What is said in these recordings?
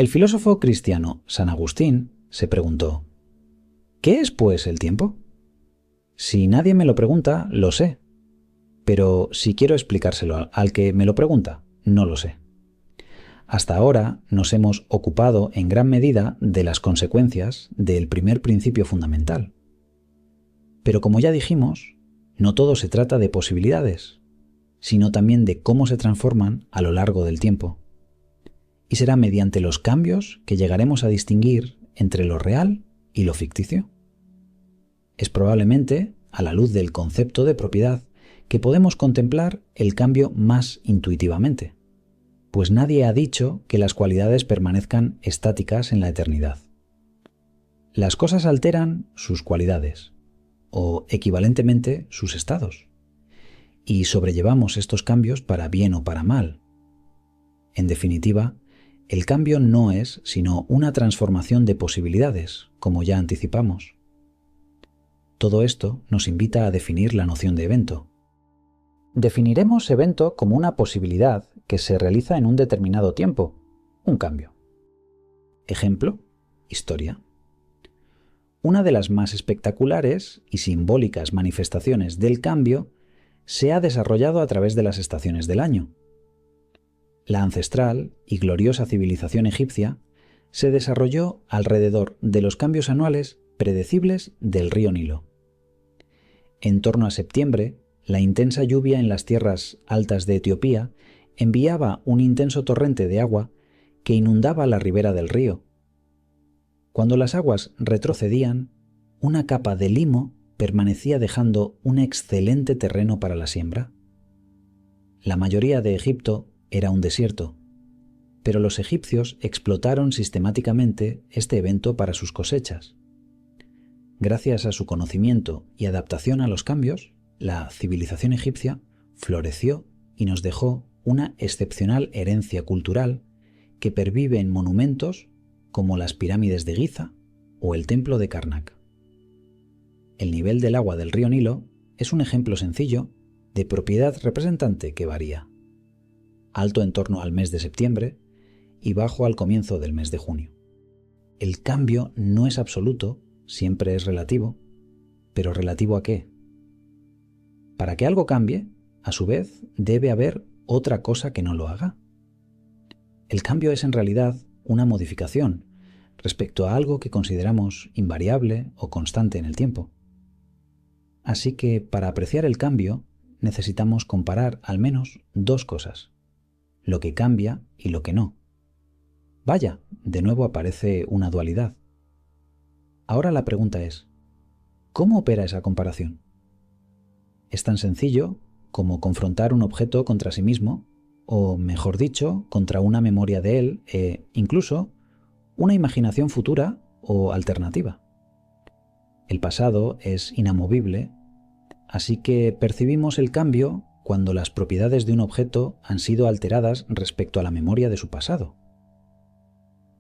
El filósofo cristiano San Agustín se preguntó: ¿qué es, pues, el tiempo? Si nadie me lo pregunta, lo sé. Pero si quiero explicárselo al que me lo pregunta, no lo sé. Hasta ahora nos hemos ocupado en gran medida de las consecuencias del primer principio fundamental. Pero como ya dijimos, no todo se trata de posibilidades, sino también de cómo se transforman a lo largo del tiempo. Y será mediante los cambios que llegaremos a distinguir entre lo real y lo ficticio. Es probablemente, a la luz del concepto de propiedad, que podemos contemplar el cambio más intuitivamente, pues nadie ha dicho que las cualidades permanezcan estáticas en la eternidad. Las cosas alteran sus cualidades, o equivalentemente sus estados, y sobrellevamos estos cambios para bien o para mal. En definitiva, el cambio no es sino una transformación de posibilidades, como ya anticipamos. Todo esto nos invita a definir la noción de evento. Definiremos evento como una posibilidad que se realiza en un determinado tiempo, un cambio. Ejemplo, historia. Una de las más espectaculares y simbólicas manifestaciones del cambio se ha desarrollado a través de las estaciones del año. La ancestral y gloriosa civilización egipcia se desarrolló alrededor de los cambios anuales predecibles del río Nilo. En torno a septiembre, la intensa lluvia en las tierras altas de Etiopía enviaba un intenso torrente de agua que inundaba la ribera del río. Cuando las aguas retrocedían, una capa de limo permanecía dejando un excelente terreno para la siembra. La mayoría de Egipto era un desierto, pero los egipcios explotaron sistemáticamente este evento para sus cosechas. Gracias a su conocimiento y adaptación a los cambios, la civilización egipcia floreció y nos dejó una excepcional herencia cultural que pervive en monumentos como las pirámides de Giza o el templo de Karnak. El nivel del agua del río Nilo es un ejemplo sencillo de propiedad representante que varía, alto en torno al mes de septiembre y bajo al comienzo del mes de junio. El cambio no es absoluto, siempre es relativo, pero ¿relativo a qué? Para que algo cambie, a su vez, debe haber otra cosa que no lo haga. El cambio es en realidad una modificación respecto a algo que consideramos invariable o constante en el tiempo. Así que para apreciar el cambio necesitamos comparar al menos dos cosas: lo que cambia y lo que no. Vaya, de nuevo aparece una dualidad. Ahora la pregunta es: ¿cómo opera esa comparación? Es tan sencillo como confrontar un objeto contra sí mismo, o mejor dicho, contra una memoria de él e incluso una imaginación futura o alternativa. El pasado es inamovible, así que percibimos el cambio cuando las propiedades de un objeto han sido alteradas respecto a la memoria de su pasado.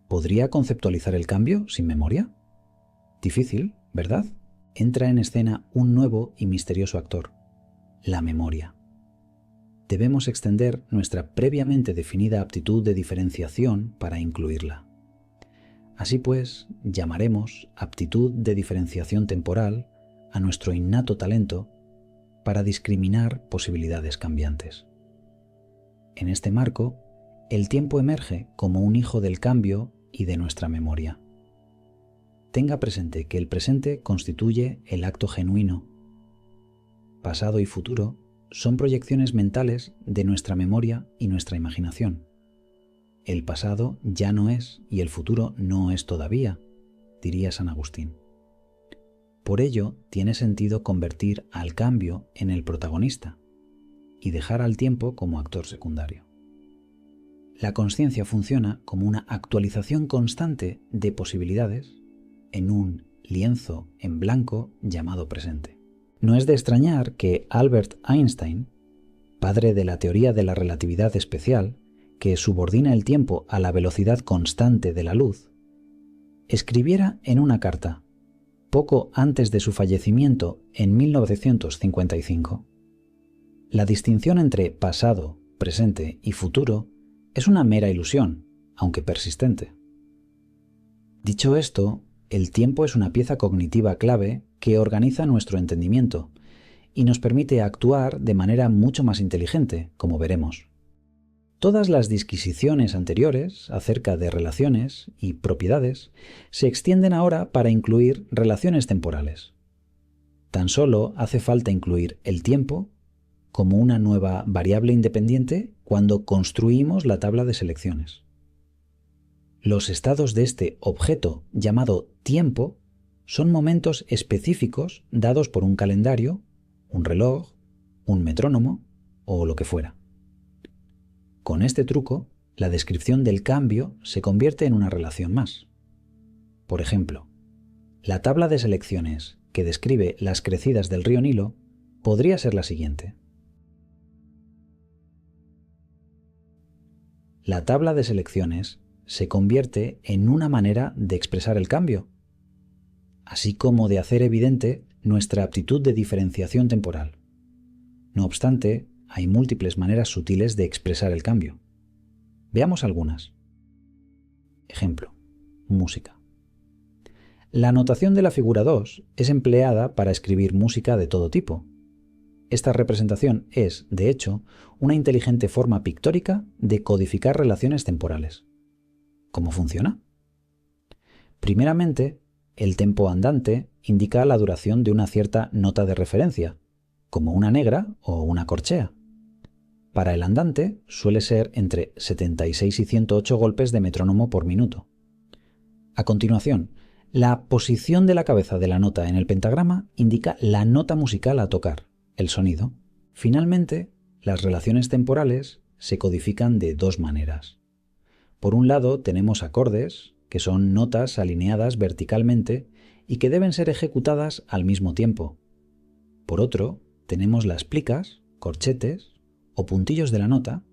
¿Podría conceptualizar el cambio sin memoria? Difícil, ¿verdad? Entra en escena un nuevo y misterioso actor: la memoria. Debemos extender nuestra previamente definida aptitud de diferenciación para incluirla. Así pues, llamaremos aptitud de diferenciación temporal a nuestro innato talento para discriminar posibilidades cambiantes. En este marco, el tiempo emerge como un hijo del cambio y de nuestra memoria. Tenga presente que el presente constituye el acto genuino. Pasado y futuro son proyecciones mentales de nuestra memoria y nuestra imaginación. El pasado ya no es y el futuro no es todavía, diría San Agustín. Por ello, tiene sentido convertir al cambio en el protagonista y dejar al tiempo como actor secundario. La consciencia funciona como una actualización constante de posibilidades en un lienzo en blanco llamado presente. No es de extrañar que Albert Einstein, padre de la teoría de la relatividad especial, que subordina el tiempo a la velocidad constante de la luz, escribiera en una carta, poco antes de su fallecimiento en 1955: la distinción entre pasado, presente y futuro es una mera ilusión, aunque persistente. Dicho esto, el tiempo es una pieza cognitiva clave que organiza nuestro entendimiento y nos permite actuar de manera mucho más inteligente, como veremos. Todas las disquisiciones anteriores acerca de relaciones y propiedades se extienden ahora para incluir relaciones temporales. Tan solo hace falta incluir el tiempo como una nueva variable independiente cuando construimos la tabla de selecciones. Los estados de este objeto llamado tiempo son momentos específicos dados por un calendario, un reloj, un metrónomo o lo que fuera. Con este truco, la descripción del cambio se convierte en una relación más. Por ejemplo, la tabla de selecciones que describe las crecidas del río Nilo podría ser la siguiente. La tabla de selecciones se convierte en una manera de expresar el cambio, así como de hacer evidente nuestra aptitud de diferenciación temporal. No obstante, hay múltiples maneras sutiles de expresar el cambio. Veamos algunas. Ejemplo: música. La notación de la figura 2 es empleada para escribir música de todo tipo. Esta representación es, de hecho, una inteligente forma pictórica de codificar relaciones temporales. ¿Cómo funciona? Primeramente, el tempo andante indica la duración de una cierta nota de referencia, como una negra o una corchea. Para el andante suele ser entre 76 y 108 golpes de metrónomo por minuto. A continuación, la posición de la cabeza de la nota en el pentagrama indica la nota musical a tocar, el sonido. Finalmente, las relaciones temporales se codifican de dos maneras. Por un lado tenemos acordes, que son notas alineadas verticalmente y que deben ser ejecutadas al mismo tiempo. Por otro, tenemos las plicas, corchetes o puntillos de la nota,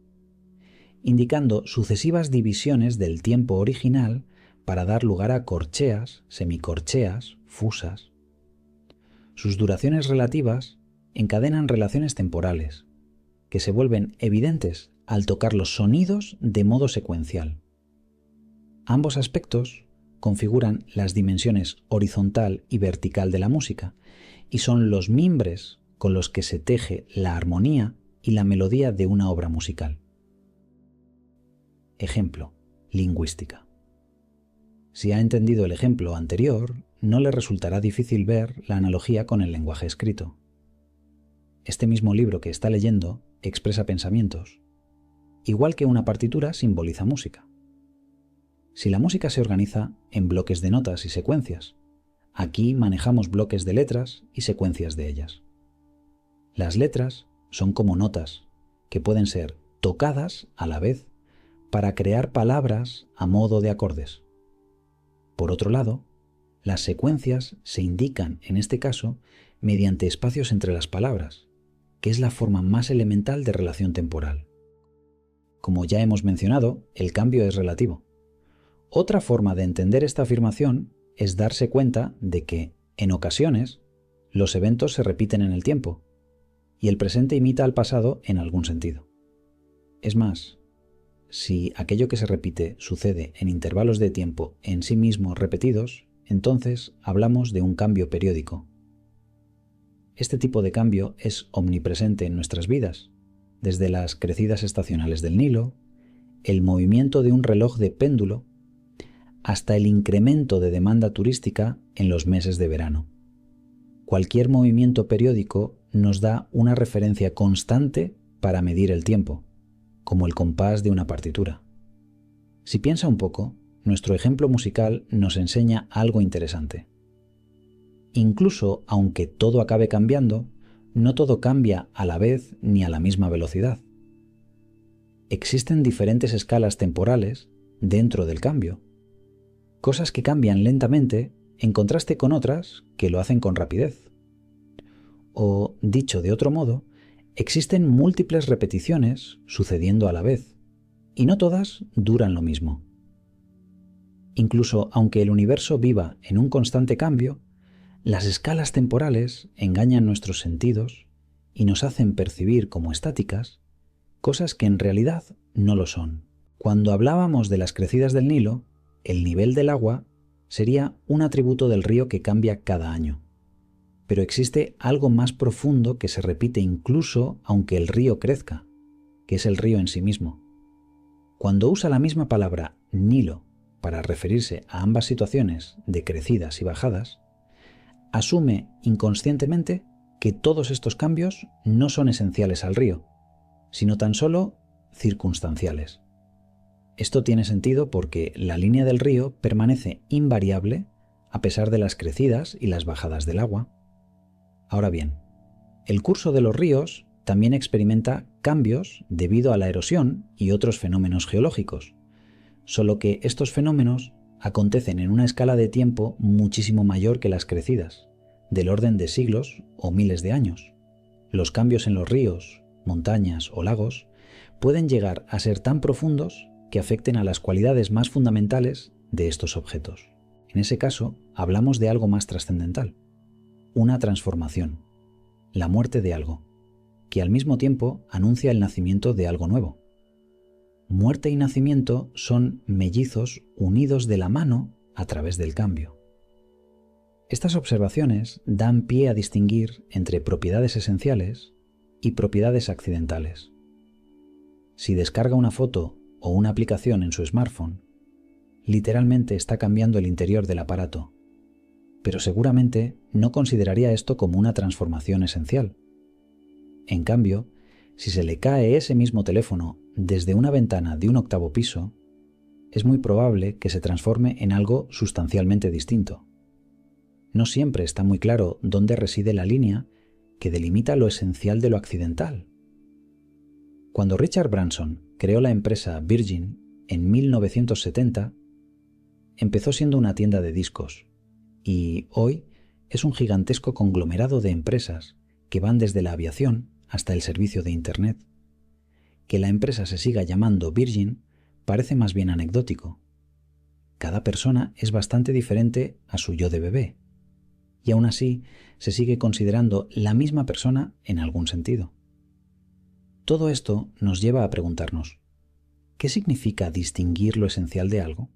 indicando sucesivas divisiones del tiempo original para dar lugar a corcheas, semicorcheas, fusas. Sus duraciones relativas encadenan relaciones temporales, que se vuelven evidentes al tocar los sonidos de modo secuencial. Ambos aspectos configuran las dimensiones horizontal y vertical de la música y son los mimbres con los que se teje la armonía y la melodía de una obra musical. Ejemplo: lingüística. Si ha entendido el ejemplo anterior, no le resultará difícil ver la analogía con el lenguaje escrito. Este mismo libro que está leyendo expresa pensamientos, igual que una partitura simboliza música. Si la música se organiza en bloques de notas y secuencias, aquí manejamos bloques de letras y secuencias de ellas. Las letras son como notas, que pueden ser tocadas a la vez para crear palabras a modo de acordes. Por otro lado, las secuencias se indican, en este caso, mediante espacios entre las palabras, que es la forma más elemental de relación temporal. Como ya hemos mencionado, el cambio es relativo. Otra forma de entender esta afirmación es darse cuenta de que, en ocasiones, los eventos se repiten en el tiempo, y el presente imita al pasado en algún sentido. Es más, si aquello que se repite sucede en intervalos de tiempo en sí mismos repetidos, entonces hablamos de un cambio periódico. Este tipo de cambio es omnipresente en nuestras vidas, desde las crecidas estacionales del Nilo, el movimiento de un reloj de péndulo, hasta el incremento de demanda turística en los meses de verano. Cualquier movimiento periódico nos da una referencia constante para medir el tiempo, como el compás de una partitura. Si piensa un poco, nuestro ejemplo musical nos enseña algo interesante. Incluso aunque todo acabe cambiando, no todo cambia a la vez ni a la misma velocidad. Existen diferentes escalas temporales dentro del cambio, cosas que cambian lentamente en contraste con otras que lo hacen con rapidez. O, dicho de otro modo, existen múltiples repeticiones sucediendo a la vez, y no todas duran lo mismo. Incluso aunque el universo viva en un constante cambio, las escalas temporales engañan nuestros sentidos y nos hacen percibir como estáticas cosas que en realidad no lo son. Cuando hablábamos de las crecidas del Nilo, el nivel del agua sería un atributo del río que cambia cada año. Pero existe algo más profundo que se repite incluso aunque el río crezca, que es el río en sí mismo. Cuando usa la misma palabra Nilo para referirse a ambas situaciones de crecidas y bajadas, asume inconscientemente que todos estos cambios no son esenciales al río, sino tan solo circunstanciales. Esto tiene sentido porque la línea del río permanece invariable a pesar de las crecidas y las bajadas del agua. Ahora bien, el curso de los ríos también experimenta cambios debido a la erosión y otros fenómenos geológicos, solo que estos fenómenos acontecen en una escala de tiempo muchísimo mayor que las crecidas, del orden de siglos o miles de años. Los cambios en los ríos, montañas o lagos pueden llegar a ser tan profundos que afecten a las cualidades más fundamentales de estos objetos. En ese caso, hablamos de algo más trascendental, una transformación, la muerte de algo, que al mismo tiempo anuncia el nacimiento de algo nuevo. Muerte y nacimiento son mellizos unidos de la mano a través del cambio. Estas observaciones dan pie a distinguir entre propiedades esenciales y propiedades accidentales. Si descarga una foto o una aplicación en su smartphone, literalmente está cambiando el interior del aparato, pero seguramente no consideraría esto como una transformación esencial. En cambio, si se le cae ese mismo teléfono desde una ventana de un 8º piso, es muy probable que se transforme en algo sustancialmente distinto. No siempre está muy claro dónde reside la línea que delimita lo esencial de lo accidental. Cuando Richard Branson creó la empresa Virgin en 1970, empezó siendo una tienda de discos y hoy es un gigantesco conglomerado de empresas que van desde la aviación hasta el servicio de Internet. Que la empresa se siga llamando Virgin parece más bien anecdótico. Cada persona es bastante diferente a su yo de bebé, y aún así se sigue considerando la misma persona en algún sentido. Todo esto nos lleva a preguntarnos, ¿qué significa distinguir lo esencial de algo?